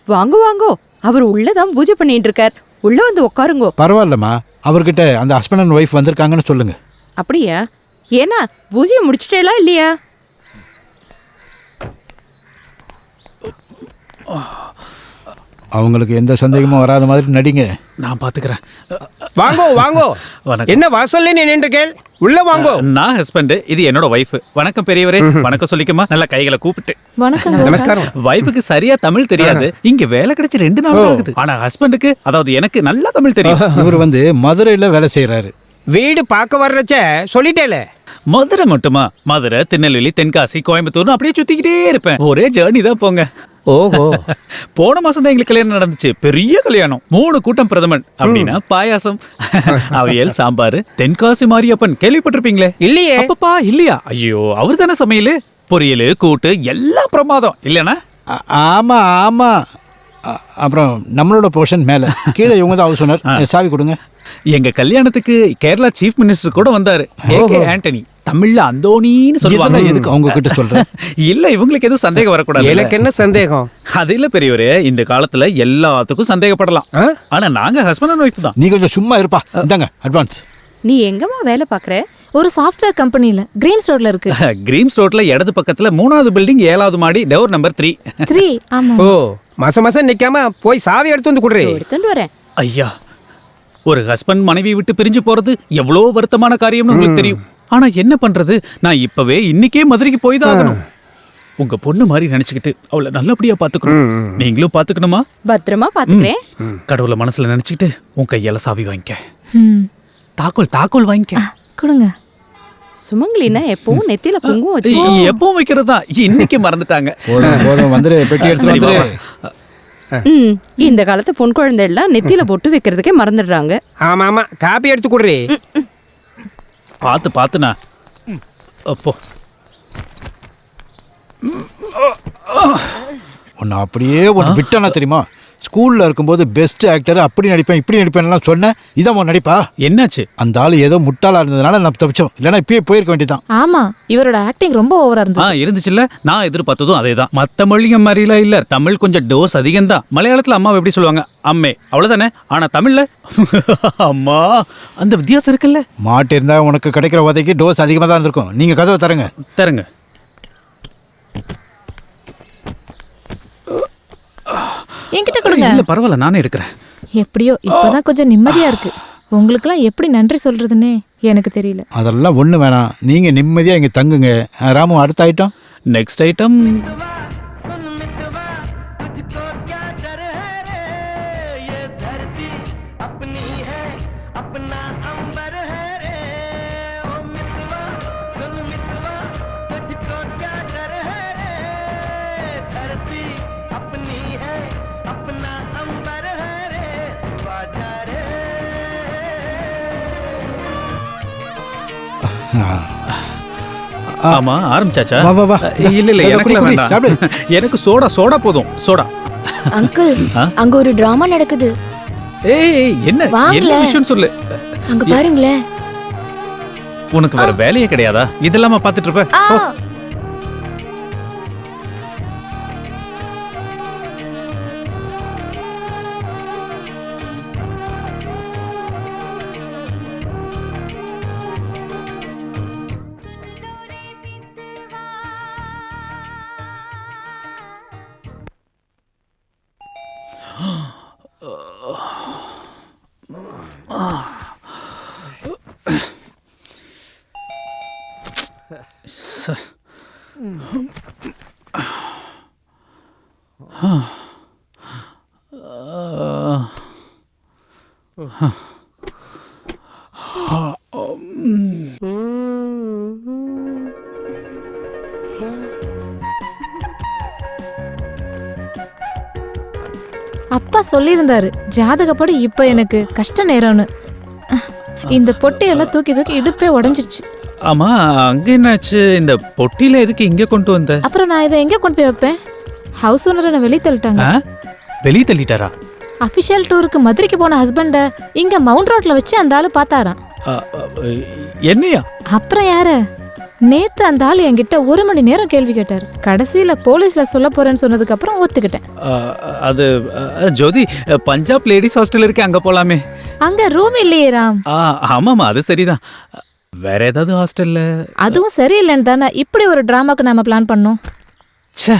வாங்கோ வாங்கோ, அவர் உள்ளதான் பூஜை பண்ணிட்டு இருக்கார். உள்ள வந்து உட்காருங்கோ. பரவாயில்லம்மா, அவர்கிட்ட அந்த ஹஸ்பண்ட் அண்ட் ஒய்ஃப் வந்திருக்காங்கன்னு சொல்லுங்க. அப்படியா? ஏன்னா பூஜையை முடிச்சிட்டேலா இல்லையா? அவங்களுக்கு எந்த சந்தேகமும் வராத மாதிரி நடிங்க. நான் பாத்துக்கிறேன். வாங்கோ வாங்கோ. என்ன வாசல்ல நின்று கேள், உள்ள வாங்கோ. நான் ஹஸ்பண்ட், இது என்னோட வைஃப். வணக்கம் பெரியவரே. வணக்கம் சொல்லிக்குமா, நல்ல கைகளை கூப்பிட்டு. வணக்கம். நமஸ்காரம். வைஃபுக்கு சரியா தமிழ் தெரியாது. இங்க வேலை கிடைச்சு 2 நாள் ஆகுது. ஆனா ஹஸ்பண்டுக்கு, அதாவது எனக்கு நல்லா தமிழ் தெரியும். இவர் வந்து மதுரையில வேலை செய்யறாரு. வீடு பார்க்க வர்றச்ச சொல்லிட்டேல. மதுரை மட்டுமா? மதுரை, திருநெல்வேலி, தென்காசி, கோயம்புத்தூர்னு அப்படியே சுத்திக்கிட்டே இருப்பேன். ஒரே ஜேர்னி தான் போங்க. ஓஹோ. போன மாசம் தான் எங்களுக்கு கல்யாணம் நடந்துச்சு. பெரிய கல்யாணம். 3 கூட்டம் பிரதமன். அப்படின்னா பாயாசம், அவியல், சாம்பார். தென்காசி மாரியப்பன் கேள்விப்பட்டிருப்பீங்களே? இல்லையே. அப்பப்பா இல்லையா? ஐயோ, அவர் தானே சமையல். பொரியல், கூட்டு எல்லாம் பிரமாதம் இல்லையாண்ணா? ஆமா ஆமா. அப்புறம் நம்மளோட போர்ஷன் மேல, கீழே இவங்க தான் ஹவுஸ் ஓனர். சாவி கொடுங்க. எங்க கல்யாணத்துக்கு கேரளா சீஃப் மினிஸ்டர் கூட வந்தாரு. ஏகே ஆண்டனி. தமிழ்ல அந்தோனின்னு சொல்லுவாங்க. எதுக்கு அவங்க கிட்ட சொல்றேன்? இல்ல, இவங்களுக்கு எதுவும் சந்தேகம் வரக்கூடாது. எனக்கு என்ன சந்தேகம்? அது இல்ல பெரியவரே, இந்த காலத்துல எல்லாத்துக்கும் சந்தேகப்படலாம். ஆனா நாங்க ஹஸ்பண்ட் அண்ட் ஒய்ஃப் தான். நீ கொஞ்சம் சும்மா இருப்பா. இந்தாங்க அட்வான்ஸ். நீ எங்கம்மா வேலை பாக்குற? ஒரு சாஃப்ட்வேர் கம்பெனில கிரீம்ஸ் ரோட்ல இருக்கு. கிரீம்ஸ் ரோட்ல இடது பக்கத்துல 3வது பில்டிங் 7வது மாடி, டோர் நம்பர் 3. 3. ஆமா. ஓ, மாசம் நிக்காம போய் சாவி எடுத்து வந்து குடுறே. எடுத்துட்டு வரேன். ஐயா, ஒரு ஹஸ்பண்ட் மனைவி விட்டு பிரிஞ்சு போறது எவ்வளவு வருத்தமான காரியம்னு உங்களுக்கு தெரியும். ஆனா என்ன பண்றது, நான் இப்பவே இன்னைக்கே மதுரைக்கு போய் தான் ஆகணும். உங்க பொண்ணு மாதிரி நினைச்சுக்கிட்டு அவளை நல்லபடியா பாத்துக்கணும். நீங்களும் பாத்துக்கணுமா? பத்திரமா பாத்துக்கிறேன். கடவுளை மனசுல நினைச்சுக்கிட்டு உன் கையால சாவி வாங்கிக்க. ம். தாக்கோல் வாங்கிக்க. கொடுங்க. சுமங்கலினா எப்பவும் நெத்தியில குங்குமம் வச்சு எப்பவும் வைக்கிறது தான். இன்னைக்கு மறந்துட்டாங்க. போதும் வந்துரு, பெட்டி எடுத்து சரி, வந்துரு. வா. இந்த காலத்து பொன் குழந்தை எல்லாம் நெத்தியில பொட்டு வைக்கிறதுக்கே மறந்துடுறாங்க. ஆமா ஆமா, காப்பி எடுத்து குடுறே. பாத்துனா அப்போ ஒன்னு அப்படியே ஒன்று விட்டானா தெரியுமா? ஸ்கூல்ல இருக்கும்போது பெஸ்ட் ஆக்டர், அப்படி நடிப்பேன் இப்படி நடிப்பேன்லாம் சொன்னேன். இதான் உன் நடிப்பா? என்னாச்சு? அந்த ஆள் ஏதோ முட்டாளா இருந்ததுனால நான் தப்பிச்சோம். இல்லைன்னா இப்பயே போயிருக்க வேண்டியதான். ஆமா, இவரோட ஆக்டிங் ரொம்ப ஓவரா இருந்தது. இருந்துச்சுல்ல. நான் எதிர்பார்த்ததும் அதேதான். மத்த மொழிங்க மாதிரிலாம் இல்ல. தமிழ் கொஞ்சம் டோஸ் அதிகம் தான். மலையாளத்துல அம்மாவை எப்படி சொல்லுவாங்க? அம்மே, அவ்வளவுதானே. ஆனா தமிழ்ல அம்மா, அந்த வித்தியாசம் இருக்குல்ல. மாட்டு இருந்தா உனக்கு கிடைக்கிற உதைக்கு டோஸ் அதிகமாக தான் இருந்திருக்கும். நீங்க கதவை தருங்க. என்கிட்ட கொடுங்க. இல்ல பரவாயில்ல, நானே எடுக்கிறேன். எப்படியோ இப்பதான் கொஞ்சம் நிம்மதியா இருக்கு. உங்களுக்குலாம் எப்படி நன்றி சொல்றதுன்னே எனக்கு தெரியல. அதெல்லாம் ஒண்ணு வேணாம். நீங்க நிம்மதியா இங்க தங்குங்க. ராமு, அடுத்த ஐட்டம். Next item. ஆமா, ஆரம்பிச்சாச்சா? வா, வா, வா. இல்ல எனக்கு வேண்டாம். எனக்கு சோடா போதும். சோடா. அங்கிள், அங்க ஒரு டிராமா நடக்குது. ஏய், என்ன விஷயம் சொல்லு. அங்க பாருங்களேன். உனக்கு வேற வேலையே கிடையாதா? இதெல்லாம் பாத்துட்டு இருப்ப? அப்பா சொல்லியிருந்தாரு, ஜாதகப்படி இப்ப எனக்கு கஷ்ட நேரம்னு. இந்த பொட்டையெல்லாம் தூக்கி இடுப்பே உடைஞ்சிருச்சு. ஆமா, அங்க என்னாச்சு? இந்த பொட்டியில எதுக்கு இங்க கொண்டு வந்த? அப்புறம் நான் இதை எங்க கொண்டு போய் வைப்பேன்? ஹவுஸ் ஓனரை நான் வெளியே தள்ளிட்டாங்க. வெளியே தள்ளிட்டாரா? அபிஷியல் டூருக்கு மதுரைக்கு போன ஹஸ்பண்ட இங்க மவுண்ட் ரோட்ல வச்சு அந்த ஆளு பார்த்தாராம். என்னையா? அப்புறம் யாரு? நேத்து அந்த ஆள் என்கிட்ட 1 மணி நேரம் கேள்வி கேட்டாரு. கடைசியில போலீஸ்ல சொல்ல போறேன்னு சொன்னதுக்கு அப்புறம் ஒத்துக்கிட்டேன். அது ஜோதி, பஞ்சாப் லேடிஸ் ஹாஸ்டல் இருக்கே, அங்க போலாமே. அங்க ரூம் இல்லையே ராம். ஆமாமா, அது சரிதான். வேற ஏதாவது ஹாஸ்டல்ல? அதுவும் சரியில்லைன்னு தானே இப்படி ஒரு டிராமாக்கு நாம பிளான் பண்ணோம். ச்சே,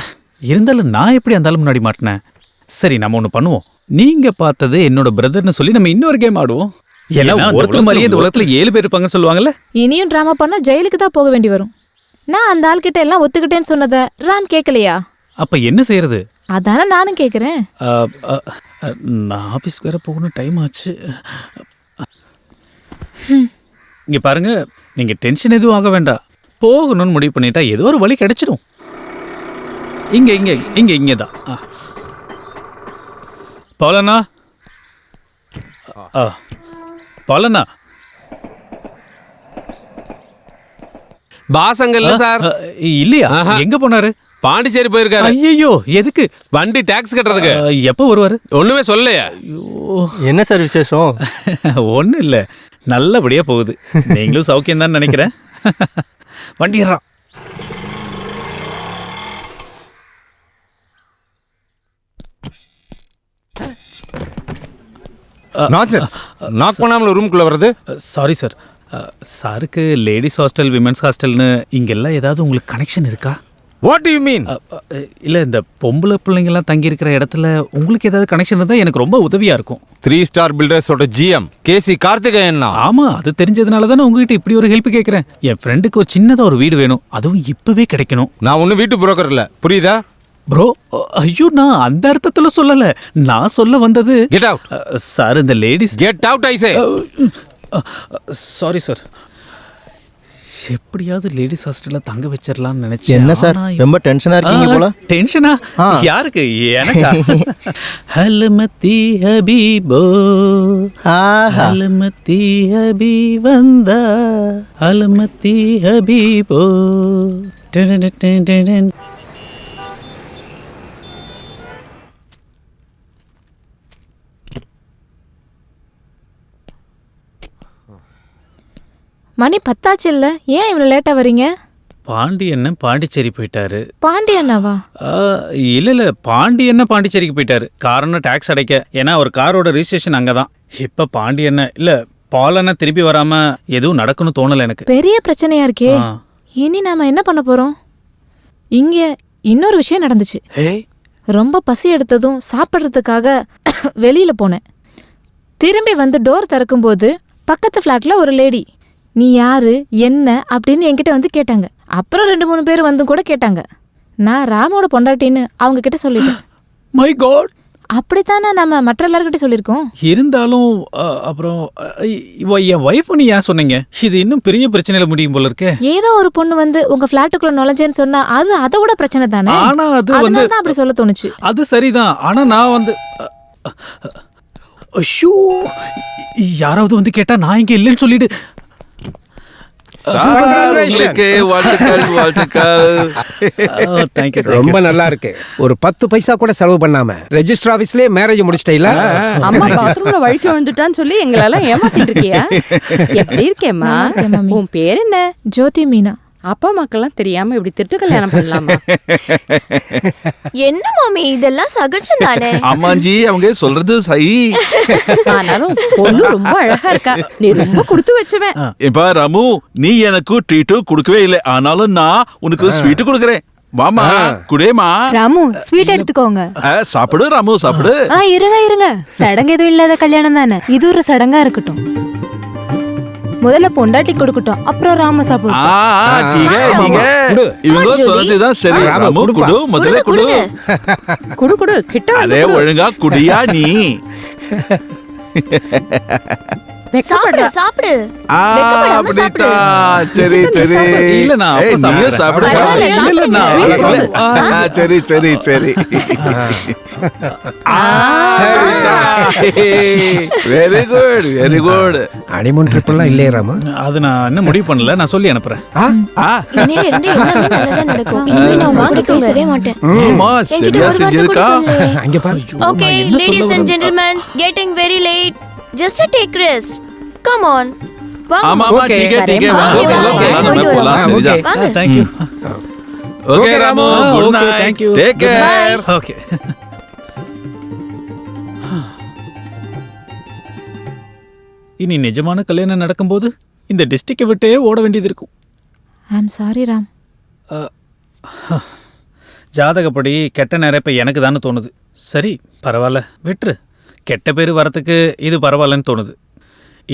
இருந்தாலும் நான் எப்படி அந்த ஆள் முன்னாடி மாட்டினேன்? சரி, நம்ம ஒண்ணு பண்ணுவோம். நீங்க பார்த்தது என்னோட பிரதர்னு சொல்லி நம்ம இன்னொரு கேம் ஆடுவோம். ஏன்னா ஒருத்தர் மாதிரியே இந்த உலகத்துல 7 பேர் இருப்பாங்கன்னு சொல்லுவாங்கல்ல. இனியும் டிராமா பண்ணா ஜெயிலுக்கு தான் போக வேண்டி வரும். நான் அந்த ஆள் கிட்ட எல்லாம் ஒத்துக்கிட்டேன்னு சொன்னதை ராம் கேட்கலையா? அப்ப என்ன செய்யறது? அதானே நானும் கேக்குறேன். நான் ஆபீஸ்க்கு வேற போகணும், டைம் ஆச்சு. இங்க பாருங்க, நீங்க டென்ஷன் எதுவும் ஆக வேண்டாம். போகணும்னு முடிவு பண்ணிட்டா ஏதோ ஒரு வழி கிடைச்சிடும். இங்க இங்க இங்க இங்கதான். பவுலண்ணா, பவுலண்ணா. பாசங்கல்ல சார். இல்லையா? எங்க போனாரு? பாண்டிச்சேரி போயிருக்காரு. ஐயோ, எதுக்கு? வண்டி டாக்ஸ் கட்டுறதுக்கு. எப்போ வருவாரு? ஒண்ணுமே சொல்லலையா? என்ன சார் விசேஷம்? ஒன்றும் இல்லை, நல்லபடியா போகுது. நீங்களும் சௌக்கியம் தான் நினைக்கிறேன். வண்டி ஏறா. நாக் பண்ணாமல ரூமுக்குள்ள வருது. Sorry sir. சாருக்கு லேடிஸ் ஹாஸ்டல், விமென்ஸ் ஹாஸ்டல்னு இங்கெல்லாம் ஏதாவது உங்களுக்கு கனெக்ஷன் இருக்கா? What to you mean? இல்லை, இந்த பொம்பளை பிள்ளைங்கெல்லாம் தங்கி இருக்கிற இடத்துல உங்களுக்கு ஏதாவது கனெக்ஷன் இருந்தால் எனக்கு ரொம்ப உதவியாக இருக்கும். 3 ஸ்டார் பில்டர்ஸோட ஜிஎம் கேசி கார்த்திகேயன். ஆமாம், அது தெரிஞ்சதுனால தானே உங்ககிட்ட இப்படி ஒரு ஹெல்ப் கேட்குறேன். என் ஃப்ரெண்டுக்கு ஒரு சின்னதாக ஒரு வீடு வேணும், அதுவும் இப்போவே கிடைக்கணும். நான் ஒன்றும் வீட்டு புரோக்கர் இல்லை, புரியுதா? ப்ரோ, ஐயோ, நான் அந்த அர்த்தத்துல சொல்லல. நான் சொல்ல வந்தது, கெட் அவுட் சார். இந்த ladies get out I say. Sorry sir. எப்படியாவது லேடிஸ் ஹாஸ்டல்ல தங்க வச்சிரலாம்னு நினைச்சேன். என்ன சார், ரொம்ப டென்ஷனா இருக்கீங்க போல. டென்ஷனா? யாருக்கு? எனக்கா? ஹல்மதி ஹபீபோ, ஹல்மதி ஹபீ வந்தா, ஹல்மதி ஹபீபோ. மணி 10 இல்ல, ஏன் இவ்வளவு லேட்டா வரீங்க? பாண்டி அண்ணன் பாண்டிச்சேரி போயிட்டாரு. பாண்டி அண்ணாவா? இல்ல, பாண்டி அண்ணன் பாண்டிச்சேரிக்கு போயிட்டாரு. காரணம் டாக்ஸ் அடைக்க. ஏன்னா ஒரு காரோட ரிஜிஸ்ட்ரேஷன் அங்கதான். இப்ப பாண்டி அண்ணன் இல்ல, பால் அண்ணன் திருப்பி வராம எதுவும் நடக்கணும் தோணல எனக்கு. பெரிய பிரச்சனையா இருக்கே. இனி நாம என்ன பண்ண போறோம்? இங்க இன்னொரு விஷயம் நடந்துச்சு. ரொம்ப பசி எடுத்ததும் சாப்பிட்றதுக்காக வெளியில போனேன். திரும்பி வந்து டோர் திறக்கும்போது பக்கத்து ஃப்ளாட்ல ஒரு லேடி, நீ யாரு என்ன அப்படின்னு என்கிட்ட வந்து கேட்டாங்க. அப்புறம் 2-3 பேர் வந்து கூட கேட்டாங்க. நான் ராமோட பொண்டாட்டின்னு அவங்க கிட்ட சொல்லிட்டேன். மை காட், அப்படித்தானே நம்ம மற்ற எல்லார்கிட்ட சொல்லியிருக்கோம். இருந்தாலும் அப்புறம் என் வைஃப் நீ ஏன் சொன்னீங்க? இது இன்னும் பெரிய பிரச்சனையில முடியும் போல இருக்கே. ஏதோ ஒரு பொண்ணு வந்து உங்க ஃபிளாட்டுக்குள்ள நுழைஞ்சேன்னு சொன்னா அது அதை விட பிரச்சனை தானே. ஆனா அது வந்து தான் அப்படி சொல்ல தோணுச்சு. அது சரிதான். ஆனா நான் வந்து ஐயோ, யாராவது வந்து கேட்டா நான் இங்க இல்லைன்னு சொல்லிடு. ரொம்ப நல்லா இருக்கு. ஒரு 10 பைசா கூட செலவு பண்ணாம ரெஜிஸ்டர் ஆபீஸ்லயே மேரேஜ் முடிச்சிட்டீங்களா? அம்மா பாத்ரூம்ல வழுக்கி விழுந்துட்டான்னு சொல்லி எங்களெல்லாம் ஏமாத்திட்டு இருக்கியா? எப்படி இருக்கேம்மா? உன் பேர் என்ன? ஜோதி மீனா. அப்பா அம்மாக்கெல்லாம் தெரியாம இப்படி திட்டு கல்யாணம் பண்ணலாமா? என்ன மாமி, இதெல்லாம் சகஜம் தானே? அம்மாஞ்சி, அவங்க சொல்றது சரி. ஆனாலும் பொண்ணு ரொம்ப அழகா இருக்கா. நீ ரொம்ப கொடுத்து வச்சுவேன். இப்ப ராமு, நீ எனக்கு ட்ரீட்டு கொடுக்கவே இல்லை. ஆனாலும் நான் உனக்கு ஸ்வீட் கொடுக்கறேன். வாமா, குடேமா. ராமு, ஸ்வீட் எடுத்துக்கோங்க. சாப்பிடு ராமு, சாப்பிடு. இருங்க, சடங்கு எதுவும் இல்லாத கல்யாணம் தானே, இது ஒரு சடங்கா இருக்கட்டும். முதல்ல பொண்டாட்டி கொடுக்கட்டும், அப்புறம் ராம சாப்பிடும். இவங்க சொல்றதுதான் சரி. ராமு குடு, முதல்ல குடு. குடு கிட்ட அதே ஒழுங்கா குடியா நீ. சாப்பிடு. அப்படித்தான். சரி சரி. இல்ல, நான் சாப்பிடு. சரி சரி சரி. Very good, very good. Honeymoon trip எல்லாம் இல்லையே ராமா? அது நான் என்ன முடிவு பண்ணல, நான் சொல்லி அனுப்புறேன். பேசவே மாட்டேன். சரியா செஞ்சிருக்கா. Okay, ladies and gentlemen, getting very late. Just a take rest. Come on. ஆமா ஆமா Okay. ठीक है வாங்க, வாங்க வாங்க, போலாம் வாங்க, நம்ம போலாம் வாங்க. சரிதா Okay. Thank you okay Ramu good Okay, night thank you. Take Good care okay இனி நிஜமான கல்யாணம் நடக்கும்போது இந்த டிஸ்ட்ரிக்டை விட்டே ஓட வேண்டியது இருக்கும். I am sorry Ram. ஜாதகப்படி கெட்ட நேரம் இப்போ எனக்கு தானே தோணுது. சரி பரவாயில்ல விட்டுரு. கெட்ட பேர் வரத்துக்கு இது பரவாயில்லன்னு தோணுது.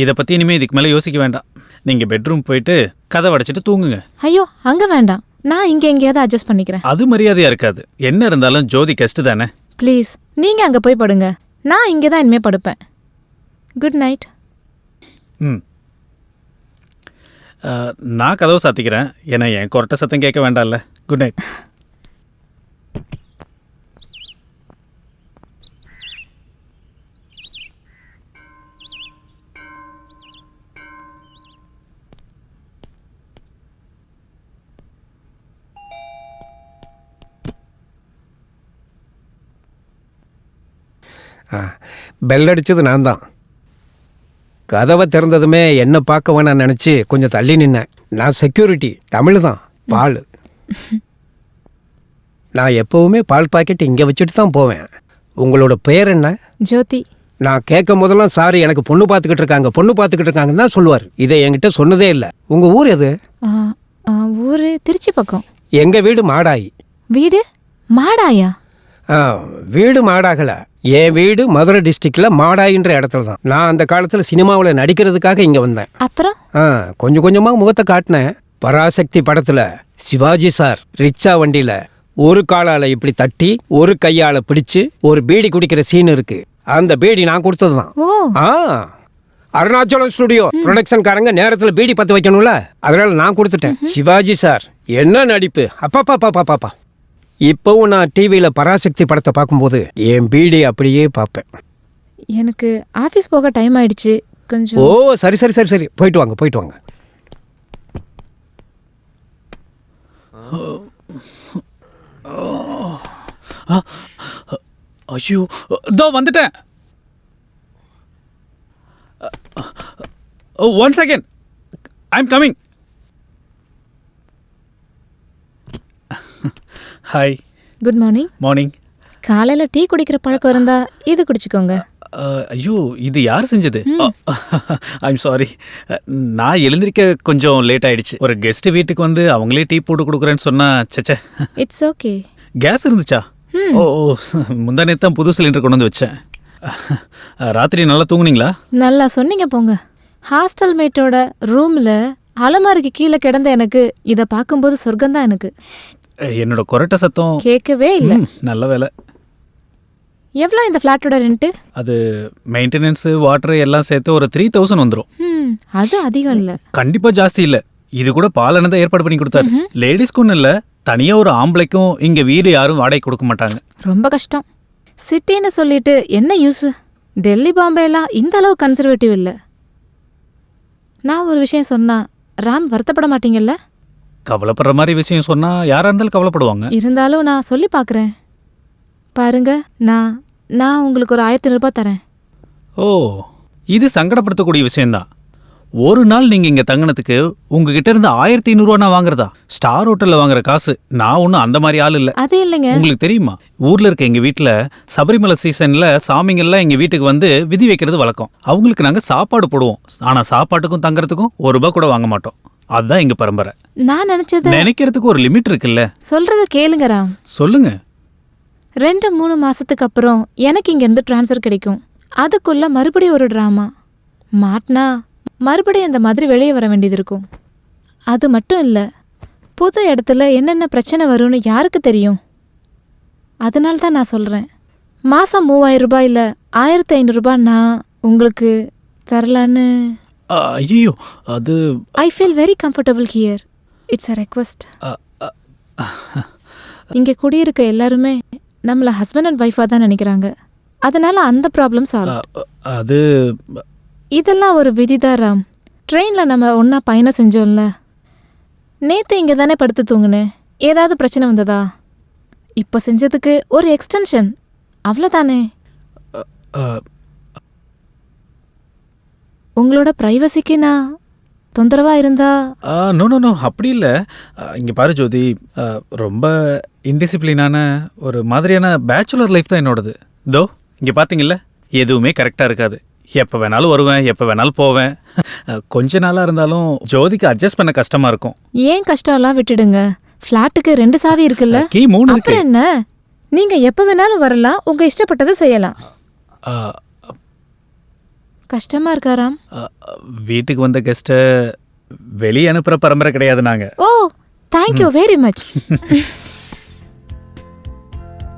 இதை பற்றி இனிமேல் இதுக்கு மேலே யோசிக்க வேண்டாம். நீங்கள் பெட்ரூம் போயிட்டு கதை அடைச்சிட்டு தூங்குங்க. ஐயோ அங்க வேண்டாம், நான் இங்க எங்கேயாவது அட்ஜஸ்ட் பண்ணிக்கிறேன். அது மரியாதையாக இருக்காது. என்ன இருந்தாலும் ஜோதி கெஸ்ட் தானே. ப்ளீஸ் நீங்க அங்க போய் படுங்க, நான் இங்கே தான் இனிமே படுப்பேன். Good night. ம் நான் கதவை சாத்திக்கிறேன். ஏன்னா என் கொரட்டை சத்தம் கேட்க வேண்டாம்ல. Good night. பெல் அடிச்சது நான் தான். கதவை திறந்ததுமே என்ன பார்க்க வேணாம்னு நினச்சி கொஞ்சம் தள்ளி நின்னேன். நான் செக்யூரிட்டி, தமிழ் தான், பால். நான் எப்போவுமே பால் பாக்கெட் இங்கே வச்சுட்டு தான் போவேன். உங்களோட பேர் என்ன? ஜோதி. நான் கேட்கும் போதெல்லாம் சாரி எனக்கு பொண்ணு பார்த்துக்கிட்டு இருக்காங்கன்னு தான் சொல்லுவார். இதை என்கிட்ட சொன்னதே இல்லை. உங்கள் ஊர் எது? ஊரு திருச்சி பக்கம். எங்கள் வீடு மாடாயி. வீடு மாடாயா? வீடு மாடாகலை, என் வீடு மதுரை டிஸ்ட்ரிக்டில் மாடாயின்ற இடத்துல தான். நான் அந்த காலத்தில் சினிமாவில் நடிக்கிறதுக்காக இங்கே வந்தேன். அப்புறம் கொஞ்சம் கொஞ்சமாக முகத்தை காட்டினேன். பராசக்தி படத்தில் சிவாஜி சார் ரிக்ஷா வண்டியில் ஒரு காலால் இப்படி தட்டி ஒரு கையால் பிடிச்சு ஒரு பீடி குடிக்கிற சீன் இருக்கு. அந்த பீடி நான் கொடுத்தது தான். ஓ அருணாச்சலம் ஸ்டுடியோ ப்ரொடக்ஷன்காரங்க நேரத்தில் பீடி பற்ற வைக்கணும்ல, அதனால நான் கொடுத்துட்டேன். சிவாஜி சார் என்ன நடிப்பு! அப்பா இப்போவும் நான் டிவியில் பராசக்தி படத்தை பார்க்கும்போது என் பீடி அப்படியே பார்ப்பேன். எனக்கு ஆஃபீஸ் போக டைம் ஆயிடுச்சு கொஞ்சம். ஓ சரி போயிட்டு வாங்க. ஐயோ இதோ வந்துட்டேன். 1 second, I am coming. Hi. Good morning. Morning. காலையில் டீ குடிக்கிற பழக்கம் இருந்தா இது குடிச்சுக்கோங்க. ஐயோ இது யார் செஞ்சது? ஐம் சாரி, நான் எழுந்திருக்க கொஞ்சம் லேட் ஆயிடுச்சு. ஒரு கெஸ்ட் வீட்டுக்கு வந்து அவங்களே டீ போட்டு கொடுக்குறேன்னு சொன்னா சச்சே. It's okay. கேஸ் இருந்துச்சா? ஓ முந்தா நேத்து தான் புது சிலிண்டர் கொண்டு வந்து வச்சேன். ராத்திரி நல்லா தூங்குனீங்களா? நல்லா சொன்னீங்க போங்க. ஹாஸ்டல் மேட்டோட ரூமில் அலமாரிக்கு கீழே கிடந்த எனக்கு இதை பார்க்கும்போது சொர்க்கம்தான் எனக்கு. என்னோட கொரட்டை சத்தம் கேட்கவே இல்லை. நல்ல வேலை. எவ்வளோ இந்த ஃப்ளாட்டோட ரெண்ட்டு? அது மெயின்டெனன்ஸு வாட்டர் எல்லாம் சேர்த்து ஒரு 3000 வந்துடும். அது அதிகம் இல்லை. கண்டிப்பாக ஜாஸ்தி இல்லை. இது கூட பாலனை தான் ஏற்பாடு பண்ணி கொடுத்தாரு. லேடிஸ்க்கும் இல்லை, தனியாக ஒரு ஆம்பளைக்கும் இங்கே வீடு யாரும் வாடகை கொடுக்க மாட்டாங்க. ரொம்ப கஷ்டம். சிட்டின்னு சொல்லிட்டு என்ன யூஸ்? டெல்லி பாம்பேலாம் இந்த அளவு கன்சர்வேட்டிவ் இல்லை. நான் ஒரு விஷயம் சொன்னா ராம் வருத்தப்பட மாட்டீங்கல்ல? கவலைப்படுற மாதிரி விஷயம் சொன்னா யாரா இருந்தாலும் கவலைப்படுவாங்க. இருந்தாலும் நான் சொல்லி பார்க்குறேன். பாருங்க, நான் உங்களுக்கு ஒரு 1500 ரூபாய் தரேன். ஓ இது சங்கடப்படுத்தக்கூடிய விஷயம்தான். ஒரு நாள் நீங்க இங்க தங்கினதுக்கு உங்ககிட்ட இருந்து 1500 ரூபா நான் வாங்குறதா? ஸ்டார் ஹோட்டல்ல வாங்குற காசு. நான் ஒன்றும் அந்த மாதிரி ஆள் இல்லை. அது இல்லைங்க. உங்களுக்கு தெரியுமா, ஊர்ல இருக்க எங்க வீட்டுல சபரிமலை சீசன்ல சாமிங்கெல்லாம் எங்க வீட்டுக்கு வந்து விதி வைக்கிறது வழக்கம். அவங்களுக்கு நாங்க சாப்பாடு போடுவோம். ஆனா சாப்பாட்டுக்கும் தங்குறதுக்கும் 1 ரூபாய் கூட வாங்க மாட்டோம். அதுதான் எங்க பரம்பரை. நான் நினைக்கிறதுக்கு ஒரு லிமிட் இருக்குல்ல. சொல்றத கேளுங்க ராம். சொல்லுங்க. 2-3 மாசத்துக்கு அப்புறம் எனக்கு இங்கேருந்து ட்ரான்ஸ்ஃபர் கிடைக்கும். அதுக்குள்ள மறுபடியும் ஒரு ட்ராமா மாட்டினா மறுபடியும் இந்த மாதிரி வெளியே வர வேண்டியது இருக்கும். அது மட்டும் இல்லை, புது இடத்துல என்னென்ன பிரச்சனை வரும்னு யாருக்கு தெரியும்? அதனால தான் நான் சொல்கிறேன், மாதம் 3000 ரூபாய் இல்லை 1500 ரூபாய் நான் உங்களுக்கு தரலான்னு. ஐயோ அது I feel very comfortable here. It's a request. இங்கே குடியிருக்க எல்லாருமே நம்மளை ஹஸ்பண்ட் அண்ட் ஒய்ஃபாக தான் நினைக்கிறாங்க. அதனால அந்த ப்ராப்ளம் சால்வ். அது இதெல்லாம் ஒரு விதிதான் ராம். ட்ரெயினில் நம்ம ஒன்றா பயணம் செஞ்சோம்ல, நேற்று இங்கே தானே படுத்து தூங்குனேன். ஏதாவது பிரச்சனை வந்ததா? இப்போ செஞ்சதுக்கு ஒரு எக்ஸ்டென்ஷன், அவ்வளோதானே. உங்களோட ப்ரைவசிக்கு நான் தொந்தரவா இருந்தா? நோ நோ நோ அப்படி இல்லை. இங்கே பாரு ஜோதி, ரொம்ப இன்டிசிப்ளினான ஒரு மாதிரியான பேச்சுலர் லைஃப் தான் என்னோடது. தோ இங்கே பார்த்தீங்கல்ல, எதுவுமே கரெக்டாக இருக்காது. எப்போ வேணாலும் வருவேன், எப்போ வேணாலும் போவேன். கொஞ்ச நாளாக இருந்தாலும் ஜோதிக்கு அட்ஜஸ்ட் பண்ண கஷ்டமாக இருக்கும். ஏன் கஷ்டம்லாம் விட்டுடுங்க. ஃப்ளாட்டுக்கு 2 சாவி இருக்குல்ல, கீ 3 இருக்கு. அப்புறம் என்ன? நீங்க எப்ப வேணாலும் வரலாம், உங்க இஷ்டப்பட்டதை செய்யலாம். ஆ, கஷ்டமா இருக்காராம்? வீட்டுக்கு வந்த கெஸ்ட்டை வெளியே அனுப்புகிற பரம்பரை கிடையாது நாங்கள். ஓ, தேங்க்யூ வெரி மச்.